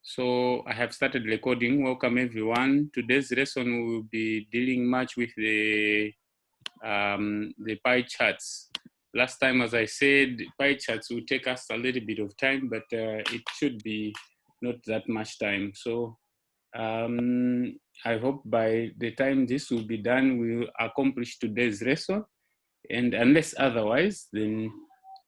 So I have started recording. Welcome everyone. Today's lesson we will be dealing much with the pie charts. Last time, as I said, pie charts will take us a little bit of time, but it should be not that much time. So I hope by the time this will be done, we will accomplish today's lesson. And unless otherwise, then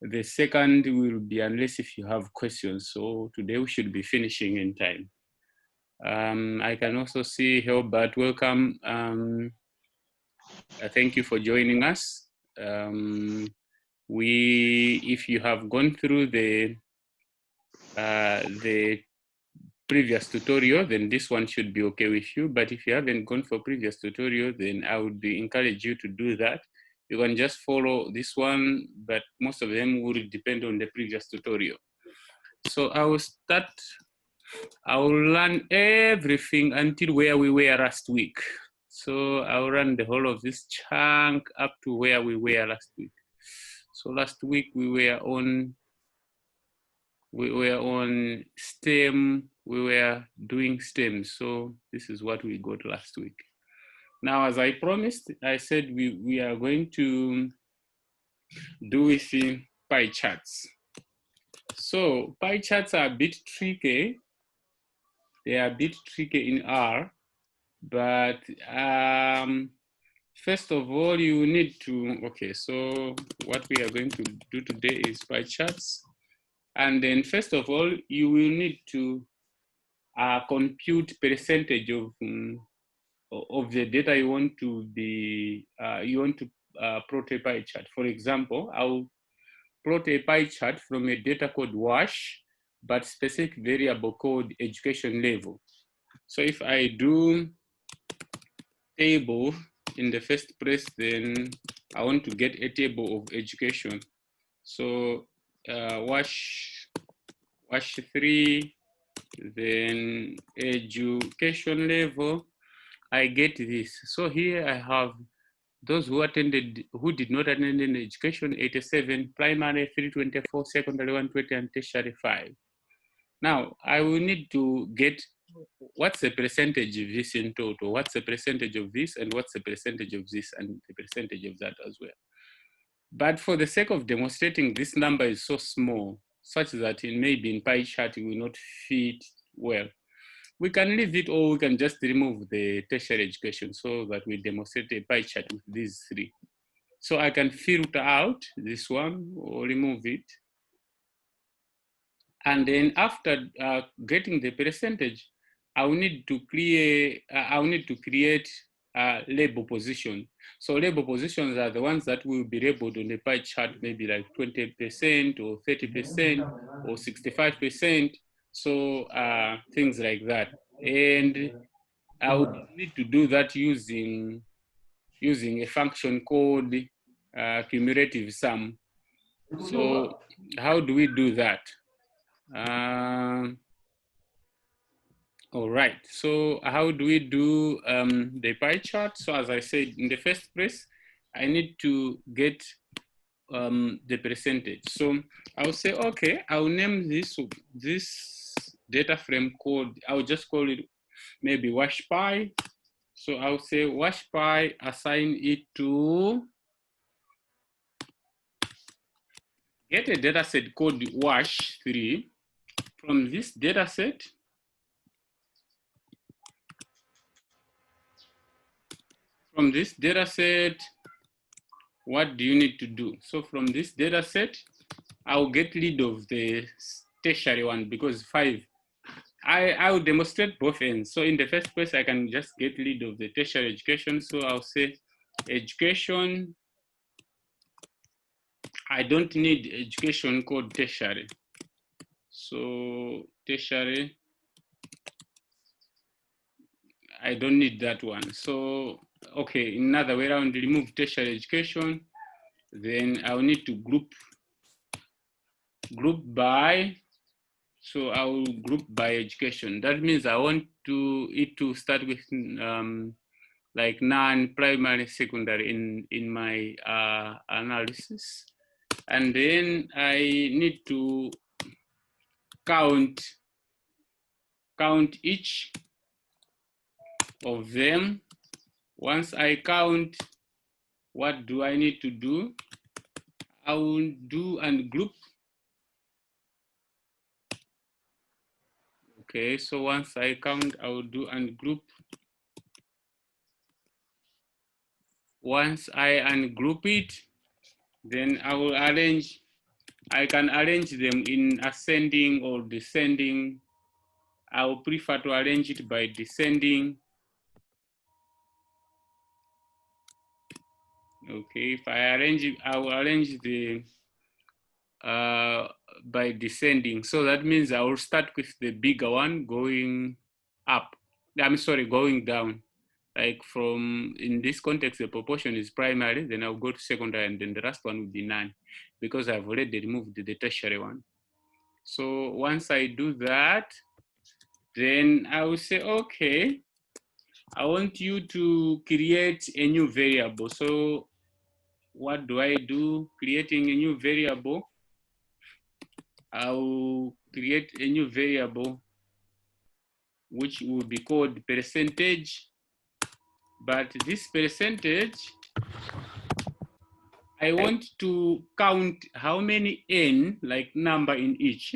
the second will be unless if you have questions. So today we should be finishing in time. I can also see Hilbert, welcome. Thank you for joining us. If you have gone through the previous tutorial, then this one should be okay with you. But if you haven't gone for previous tutorial, then I would encourage you to do that. You can just follow this one, but most of them will depend on the previous tutorial. So I will learn everything until where we were last week. So I'll run the whole of this chunk up to where we were last week. So last week we were on STEM, we were doing STEM. So this is what we got last week. Now, as I promised, I said we are going to do with pie charts. So pie charts are a bit tricky. They are a bit tricky in R, but first of all, you need to, okay, so what we are going to do today is pie charts. And then first of all, you will need to compute percentage of the data you want to be, plot a pie chart. For example, I'll plot a pie chart from a data called WASH, but specific variable called education level. So if I do table in the first place, then I want to get a table of education. So WASH 3, then education level, I get this. So here I have those who did not attend in education, 87, primary 324, secondary 120, and tertiary 5. Now I will need to get what's the percentage of this in total, what's the percentage of this, and what's the percentage of this, and the percentage of that as well. But for the sake of demonstrating, this number is so small, such that it may be in pie chart, it will not fit well. We can leave it, or we can just remove the tertiary education so that we demonstrate a pie chart with these three. So I can filter out this one or remove it. And then after getting the percentage, I will need to create label position. So label positions are the ones that will be labeled on the pie chart, maybe like 20% or 30% or 65%. So things like that. And I would need to do that using a function called cumulative sum. So how do we do that? All right, so how do we do the pie chart? So as I said, in the first place, I need to get the percentage. So I'll say, okay, I'll name this data frame code, I'll just call it maybe wash pie. So I'll say wash pie, assign it to get a data set called wash 3. From this data set, what do you need to do? So from this data set, I'll get rid of the tertiary one because 5. I will demonstrate both ends. So in the first place, I can just get rid of the tertiary education. So I'll say education. I don't need education called tertiary. So tertiary, I don't need that one. So, okay, in another way around, remove tertiary education. Then I'll need to group by, so I'll group by education. That means I want it to start with like non-primary, secondary in my analysis. And then I need to count count each of them. Once I count, what do I need to do? I will do ungroup. Okay, so once I count, I will do ungroup. Once I ungroup it, then I will arrange. I can arrange them in ascending or descending. I will prefer to arrange it by descending. Okay, if I arrange it, I will arrange the by descending. So that means I will start with the bigger one going up. I'm sorry, going down. Like from, in this context, the proportion is primary, then I'll go to secondary, and then the last one will be none, because I've already removed the tertiary one. So once I do that, then I will say, okay, I want you to create a new variable. So what do I do? Creating a new variable, I'll create a new variable which will be called percentage. But this percentage, I want to count how many n, like number in each.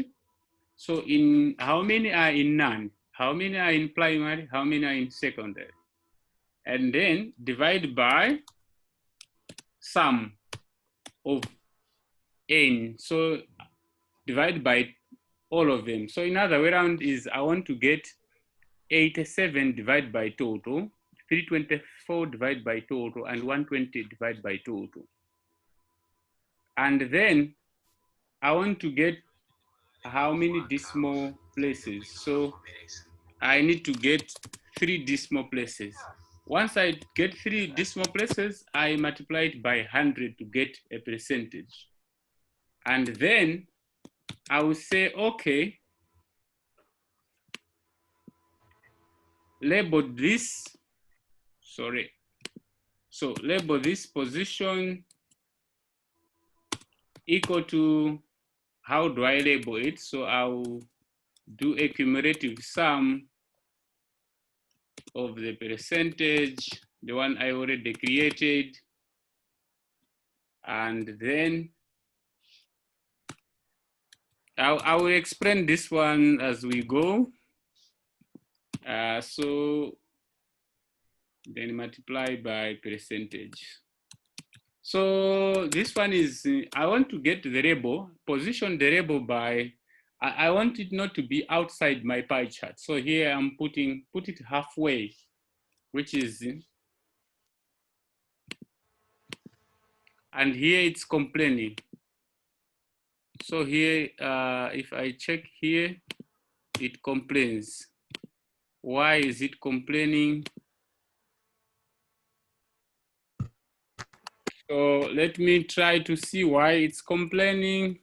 So in how many are in none, how many are in primary, how many are in secondary, and then divide by sum of n. So divide by all of them. So in other way around is I want to get 87 divided by total, 324 divided by total, and 120 divided by total. And then I want to get how many decimal places. So I need to get 3 decimal places. Once I get 3 decimal places, I multiply it by 100 to get a percentage. And then I will say, okay, label this, sorry. So label this position equal to, how do I label it? So I'll do a cumulative sum of the percentage, the one I already created, and then I will explain this one as we go. So then multiply by percentage. So this one is, I want to get the label, position the label by, I want it not to be outside my pie chart. So here I'm put it halfway, which is, and here it's complaining. So here, if I check here, it complains. Why is it complaining? So let me try to see why it's complaining.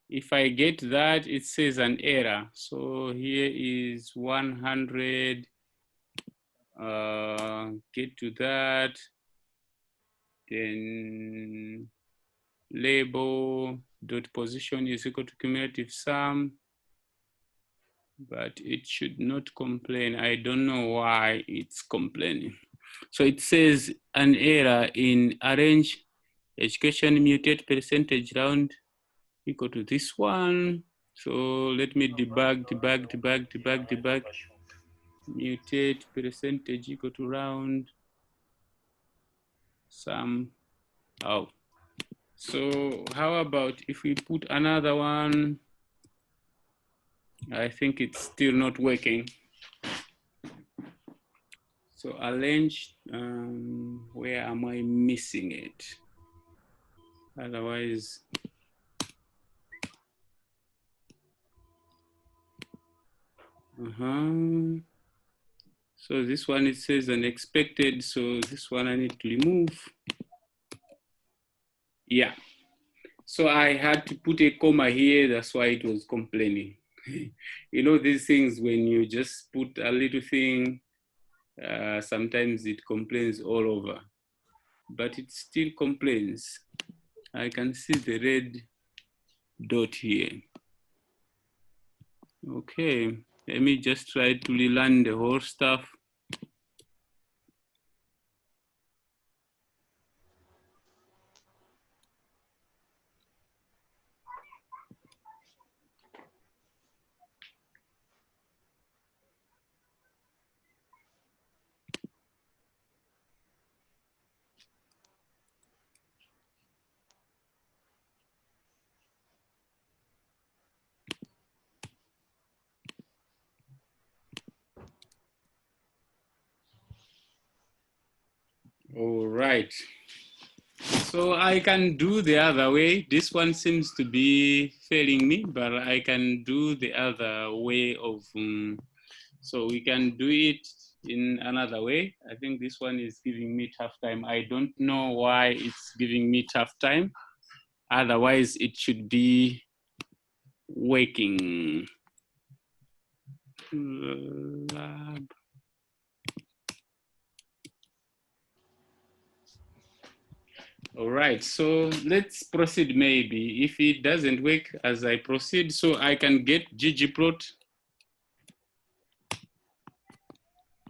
If I get that, it says an error. So here is 100, get to that, then label dot position is equal to cumulative sum, but it should not complain. I don't know why it's complaining. So it says an error in arrange education mutate percentage round equal to this one. So let me debug. Mutate percentage equal to round sum. Oh, so how about if we put another one? I think it's still not working. So arrange, where am I missing it? Otherwise, so this one, it says unexpected. So this one I need to remove. Yeah. So I had to put a comma here. That's why it was complaining. You know, these things, when you just put a little thing, sometimes it complains all over, but it still complains. I can see the red dot here. Okay. Let me just try to relearn the whole stuff. All right. So I can do the other way. This one seems to be failing me, but I can do the other way of, so we can do it in another way. I think this one is giving me tough time. I don't know why it's giving me tough time. Otherwise, it should be working. Lab. All right, so let's proceed maybe. If it doesn't work as I proceed, so I can get ggplot.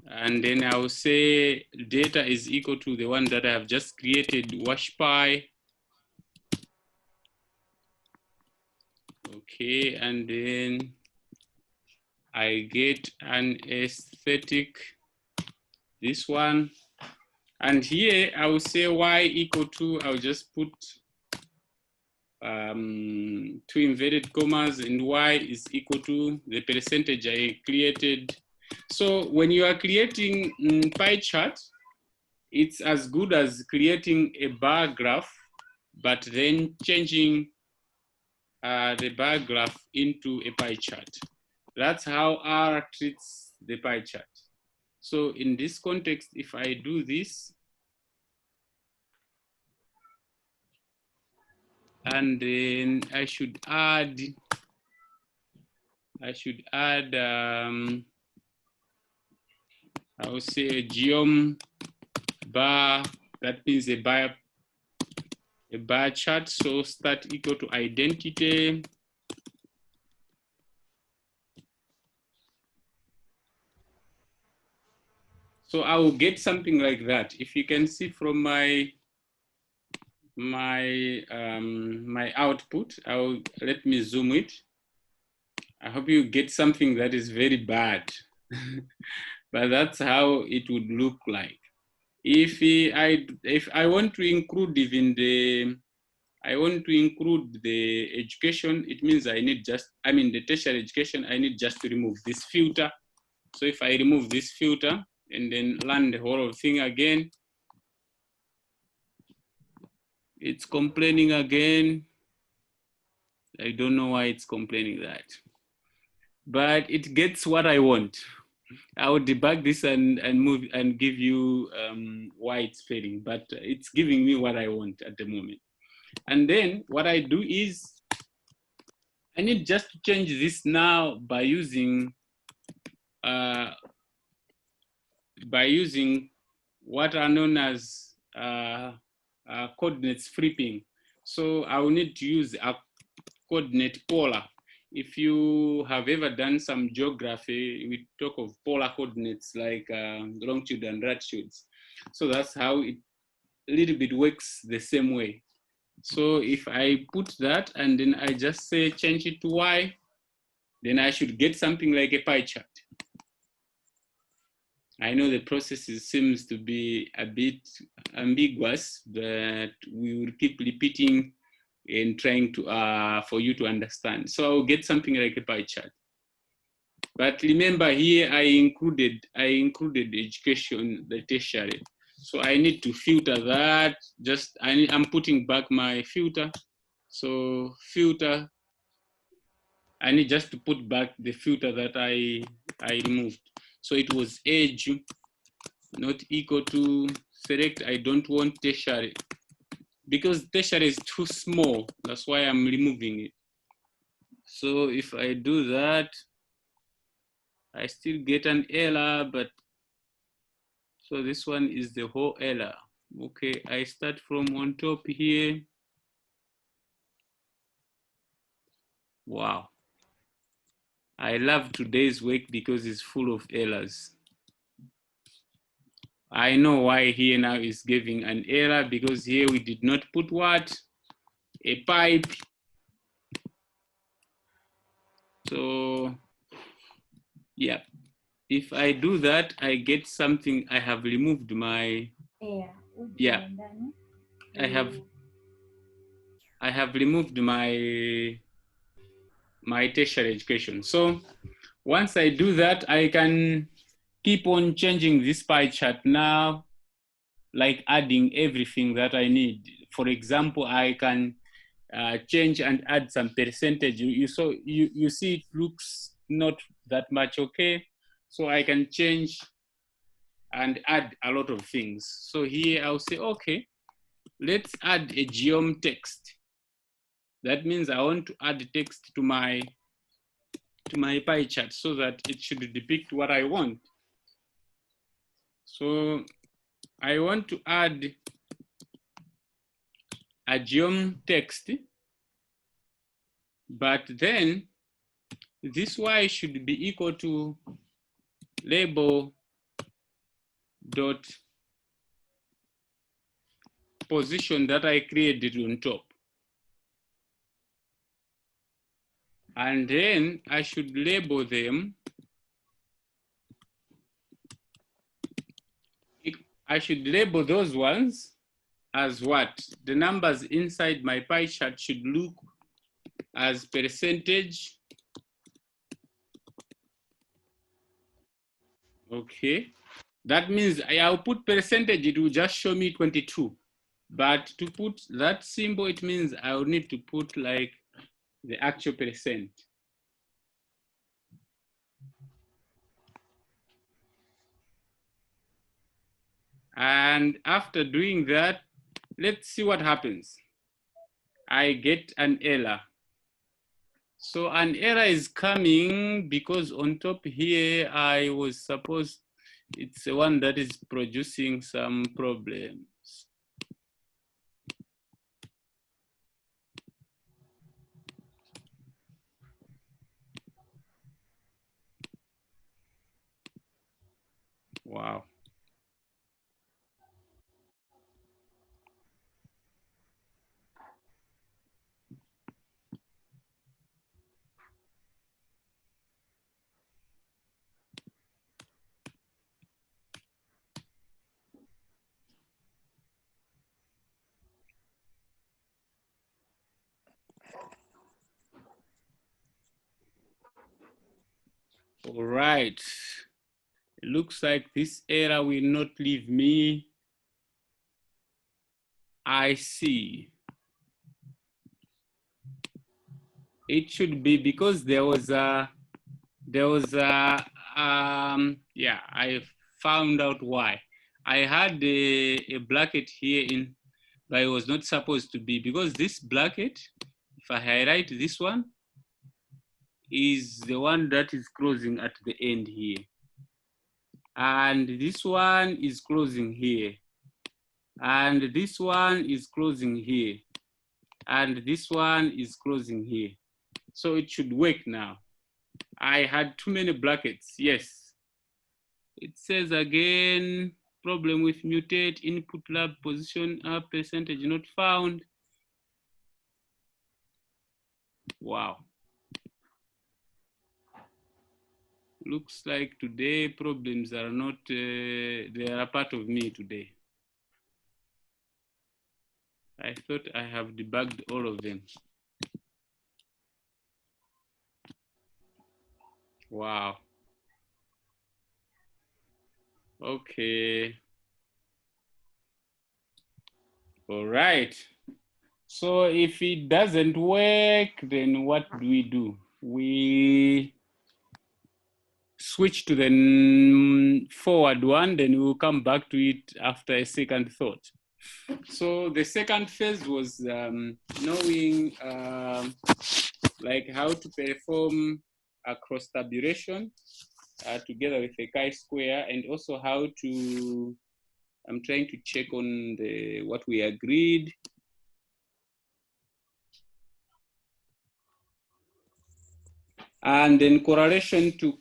And then I'll say data is equal to the one that I have just created, washpy. Okay, and then I get an aesthetic, this one. And here I will say y equal to, I'll just put 2 inverted commas, and y is equal to the percentage I created. So when you are creating pie chart, it's as good as creating a bar graph, but then changing the bar graph into a pie chart. That's how R treats the pie chart. So in this context, if I do this, and then I should add, I would say a geom bar, that means a bar chart. So start equal to identity. So I will get something like that. If you can see from my output, let me zoom it. I hope you get something that is very bad, but that's how it would look like. If I want to include even the education, it means I need the tertiary education, I need just to remove this filter. So if I remove this filter and then run the whole thing again, it's complaining again. I don't know why it's complaining that, but it gets what I want. I will debug this and move and give you why it's failing, but it's giving me what I want at the moment. And then what I do is I need just to change this now by using what are known as coordinates flipping. So I will need to use a coordinate polar. If you have ever done some geography, we talk of polar coordinates like longitude and latitudes. So that's how it a little bit works the same way. So if I put that and then I just say change it to y, then I should get something like a pie chart. I know the process seems to be a bit ambiguous, but we will keep repeating and trying to for you to understand. So I'll get something like a pie chart. But remember here I included education, the tertiary. So I need to filter that. I'm putting back my filter. So filter, I need just to put back the filter that I removed. So it was age not equal to select. I don't want tertiary because tertiary is too small. That's why I'm removing it. So if I do that, I still get an error, but so this one is the whole error. Okay, I start from on top here. Wow. I love today's work because it's full of errors. I know why here now is giving an error, because here we did not put what? A pipe. So yeah, if I do that, I get something. I have removed my, yeah, I have removed my tertiary education. So once I do that, I can keep on changing this pie chart now, like adding everything that I need. For example, I can change and add some percentage. You see it looks not that much okay. So I can change and add a lot of things. So here I'll say, okay, let's add a geom text. That means I want to add text to my pie chart so that it should depict what I want. So I want to add a geom text, but then this y should be equal to label dot position that I created on top. And then I should label them. I should label those ones as what? The numbers inside my pie chart should look as percentage. Okay. That means I'll put percentage, it will just show me 22. But to put that symbol, it means I'll need to put like the actual percent. And after doing that, let's see what happens. I get an error. So an error is coming because on top here, I was supposed, it's the one that is producing some problems. Wow. All right. It looks like this error will not leave me. I see. It should be because there was a, yeah, I found out why. I had a bracket here in, but it was not supposed to be, because this bracket, if I highlight this one, is the one that is closing at the end here. And this one is closing here. And this one is closing here. And this one is closing here. So it should work now. I had too many brackets, yes. It says again, problem with mutate, input lab position, percentage not found. Wow. Looks like today problems are not, they are a part of me today. I thought I have debugged all of them. Wow. Okay. All right. So if it doesn't work, then what do? We switch to the forward one, then we'll come back to it after a second thought. So the second phase was knowing like how to perform a cross tabulation together with a chi-square, and also how to, I'm trying to check on the what we agreed. and then correlation to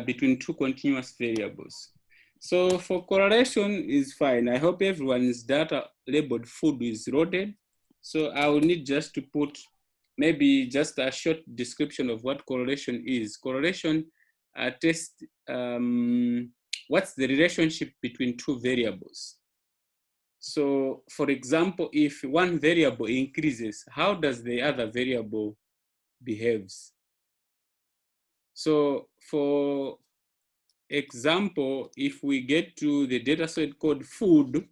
between two continuous variables. So for correlation is fine. I hope everyone's data labeled food is loaded. So I will need just to put maybe just a short description of what correlation is. Correlation test what's the relationship between two variables. So for example, if one variable increases, how does the other variable behaves? So for example, if we get to the data set called food,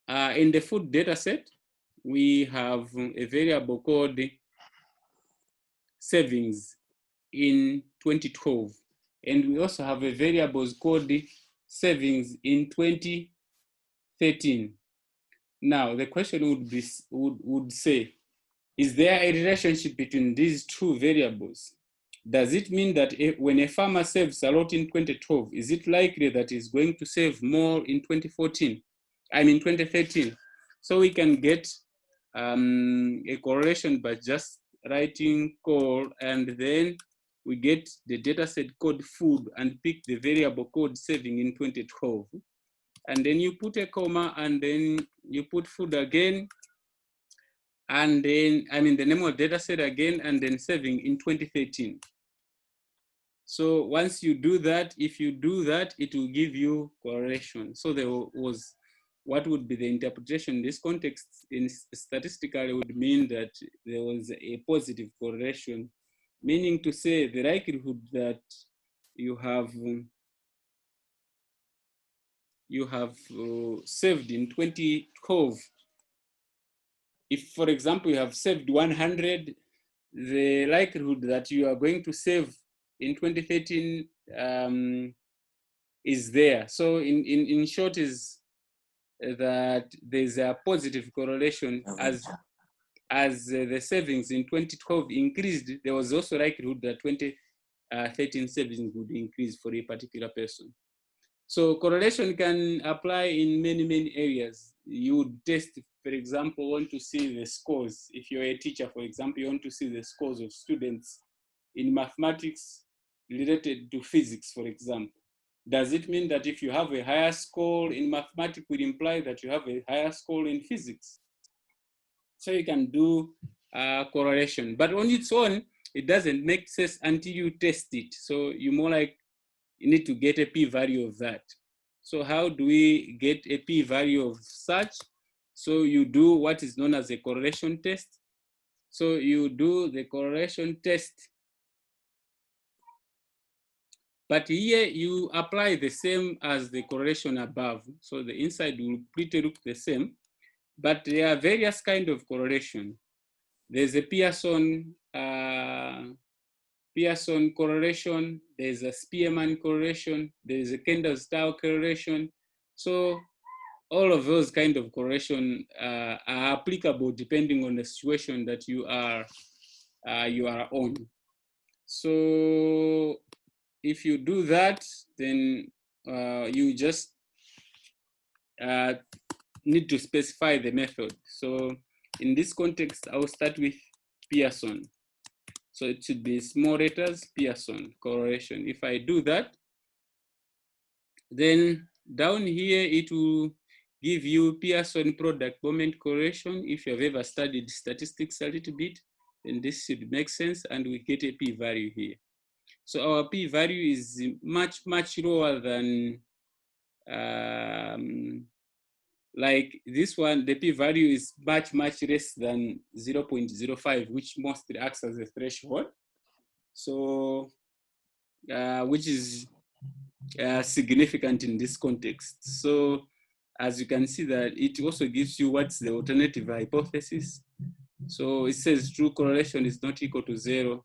in the food data set, we have a variable called savings in 2012. And we also have a variable called savings in 2013. Now, the question would say, is there a relationship between these two variables? Does it mean that when a farmer saves a lot in 2012, is it likely that he's going to save more in 2014? I mean 2013. So we can get a correlation by just writing call, and then we get the data set code food and pick the variable code saving in 2012. And then you put a comma, and then you put food again, and then, I mean, the name of data set again, and then saving in 2013. So once you do that, if you do that, it will give you correlation. So there was, what would be the interpretation in this context in statistically would mean that there was a positive correlation, meaning to say the likelihood that you have saved in 2012. If, for example, you have saved 100, the likelihood that you are going to save in 2013 is there. So in short is that there's a positive correlation as the savings in 2012 increased, there was also likelihood that 2013 savings would increase for a particular person. So correlation can apply in many areas. You would test, for example, want to see the scores. If you're a teacher, for example, you want to see the scores of students in mathematics related to physics, for example. Does it mean that if you have a higher score in mathematics would imply that you have a higher score in physics? So you can do correlation, but on its own, it doesn't make sense until you test it. So you more like, you need to get a p-value of that. So how do we get a p-value of such? So you do what is known as a correlation test. So you do the correlation test, but here you apply the same as the correlation above. So the inside will pretty look the same, but there are various kinds of correlation. There's a Pearson correlation, there's a Spearman correlation, there's a Kendall-Style correlation. So all of those kind of correlation are applicable depending on the situation that you are on. So if you do that, then you just need to specify the method. So in this context, I will start with Pearson. So it should be small letters, Pearson correlation. If I do that, then down here, it will give you Pearson product moment correlation. If you have ever studied statistics a little bit, then this should make sense, and we get a p-value here. So our p-value is much lower than like this one. The p-value is much less than 0.05, which mostly acts as a threshold. So which is significant in this context. So as you can see that it also gives you what's the alternative hypothesis. So it says true correlation is not equal to 0.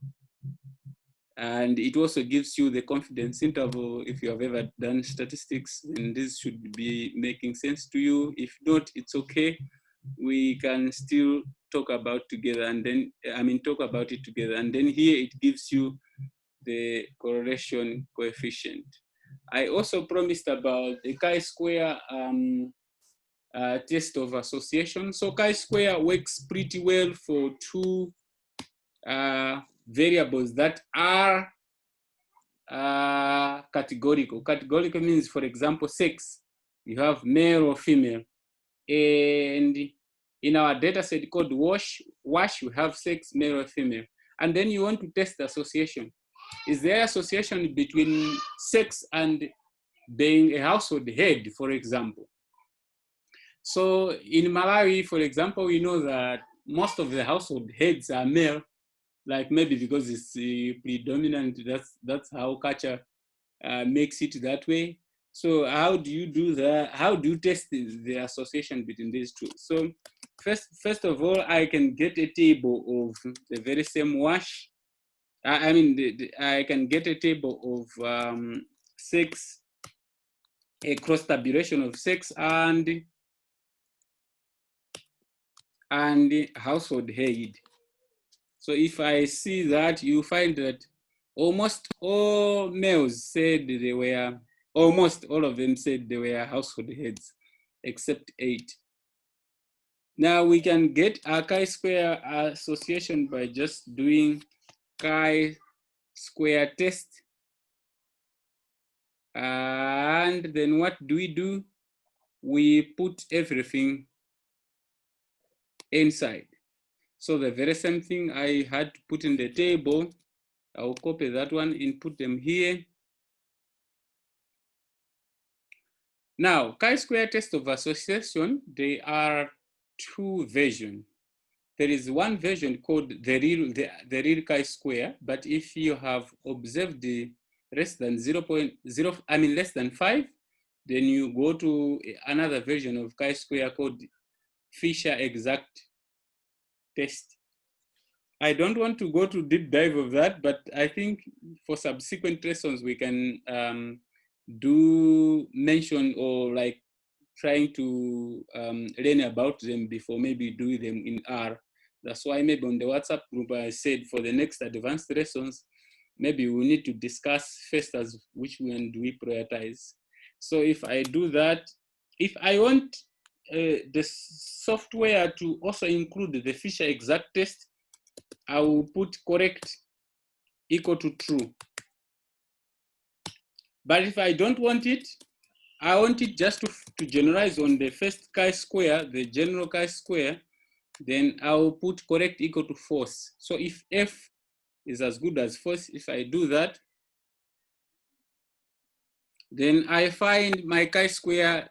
And it also gives you the confidence interval. If you have ever done statistics, then this should be making sense to you. If not, it's okay. We can still talk about together, and then, talk about it together. And then here it gives you the correlation coefficient. I also promised about the chi-square test of association. So chi-square works pretty well for two variables that are categorical. Categorical means, for example, sex. You have male or female. And in our data set called wash, you have sex, male or female. And then you want to test the association. Is there association between sex and being a household head, for example? So in Malawi, for example, we know that most of the household heads are male, like maybe because it's predominant, that's how culture makes it that way. So how do you do that? How do you test the association between these two? So first of all, I can get a table of the very same wash. I mean, I can get a table of sex, a cross tabulation of sex and household head. So if I see that, you find that almost all males said they were, almost all of them said they were household heads, except 8. Now we can get a chi-square association by just doing chi-square test. And then what do? We put everything inside. So the very same thing I had to put in the table, I'll copy that one and put them here. Now, chi-square test of association, there are 2 versions. There is one version called the real chi-square, but if you have observed the less than 0.0, I mean less than 5, then you go to another version of chi-square called Fisher exact test. I don't want to go to deep dive of that, but I think for subsequent lessons we can do mention or like trying to learn about them before maybe do them in R. That's why maybe on the WhatsApp group I said for the next advanced lessons, maybe we need to discuss first as which one do we prioritize. So if I do that, if I want the software to also include the Fisher exact test, I will put correct equal to true. But if I don't want it, I want it just to generalize on the first chi-square, the general chi-square, then I'll put correct equal to false. So if F is as good as false, if I do that, then I find my chi-square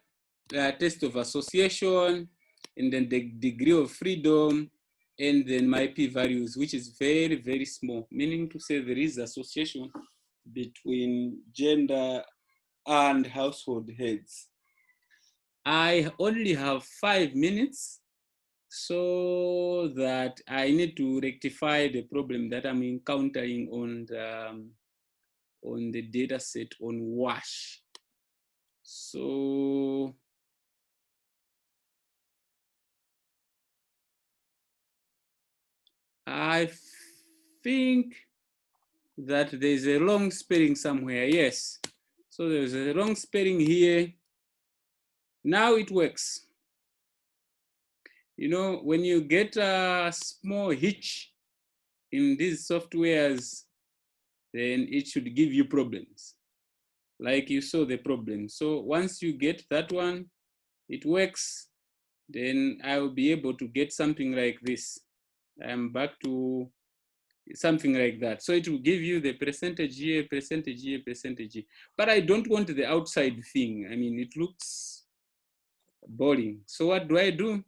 test of association, and then the degree of freedom, and then my p-values, which is very, very small, meaning to say there is association between gender and household heads. I only have 5 minutes, so that I need to rectify the problem that I'm encountering on the data set on WASH. So I think that there's a long spelling somewhere. Yes. So there's a long spelling here. Now it works. You know, when you get a small hitch in these softwares, then it should give you problems. Like you saw the problem. So once you get that one, it works, then I will be able to get something like this. I'm back to something like that. So it will give you the percentage here, percentage here, percentage here. But I don't want the outside thing. I mean, it looks boring. So what do?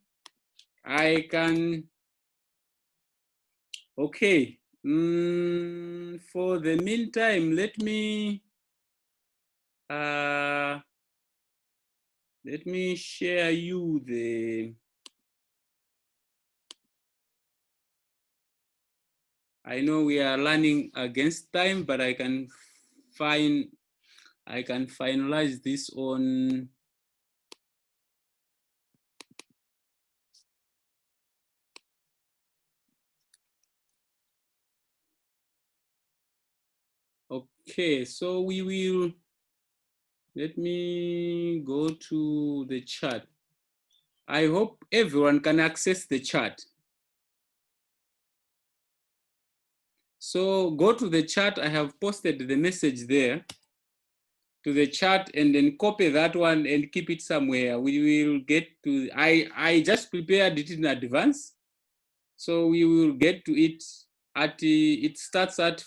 I can, okay. For the meantime, let me share you the, I know we are running against time, but I can finalize this on, okay, so we will, let me go to the chat. I hope everyone can access the chat. So go to the chat. I have posted the message there to the chat, and then copy that one and keep it somewhere. We will get to, I just prepared it in advance. So we will get to it at, it starts at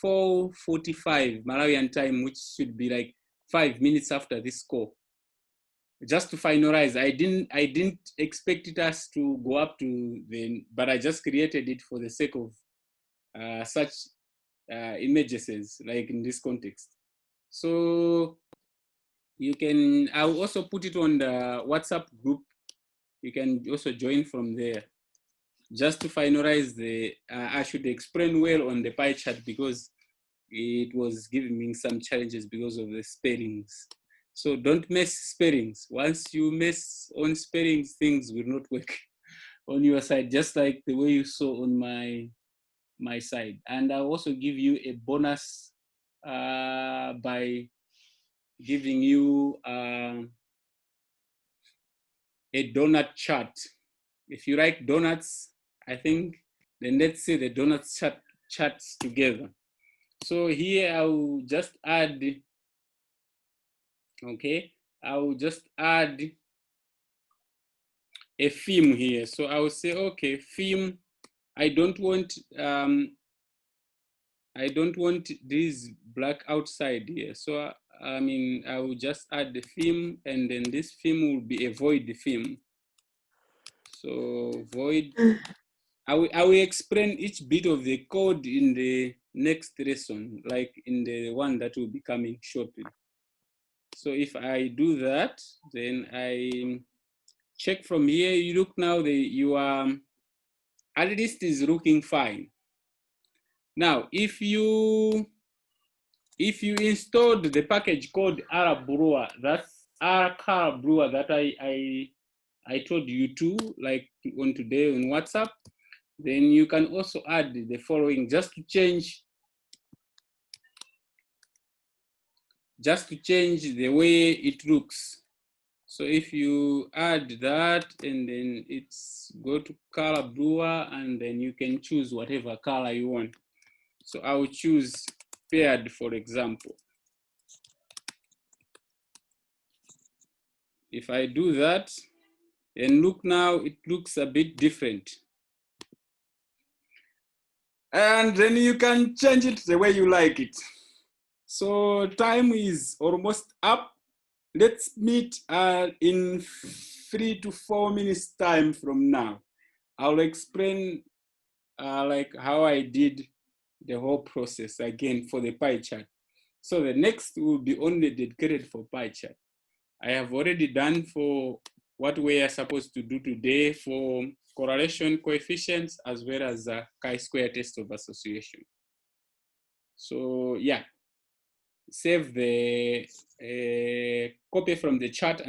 4:45 Malawian time, which should be like 5 minutes after this call. Just to finalize, I didn't expect us to go up to the, but I just created it for the sake of such images, like in this context. So you can, I'll also put it on the WhatsApp group. You can also join from there. Just to finalize the, I should explain well on the pie chart because it was giving me some challenges because of the spellings. So don't mess spellings. Once you mess on spellings, things will not work on your side, just like the way you saw on my side. And I'll also give you a bonus by giving you a donut chart. If you like donuts, I think, then let's see the donuts charts together. So here I will just add, okay, I will just add a theme here. So I will say, okay, theme, I don't want this black outside here. So I mean, I will just add the theme, and then this theme will be a void theme. So void, I will explain each bit of the code in the next lesson, like in the one that will be coming shortly. So if I do that, then I check from here. You look now, your at least is looking fine. Now, if you installed the package called RBrewer, that's RBrewer that I told you to, like on today on WhatsApp, then you can also add the following just to change the way it looks. So if you add that, and then it's go to color brewer, and then you can choose whatever color you want. So I will choose paired, for example. If I do that, and look now, it looks a bit different. And then you can change it the way you like it. So time is almost up. Let's meet in 3 to 4 minutes time from now. I'll explain like how I did the whole process again for the pie chart. So the next will be only dedicated for pie chart. I have already done for what we are supposed to do today for correlation coefficients, as well as the chi-square test of association. So yeah, save the copy from the chart.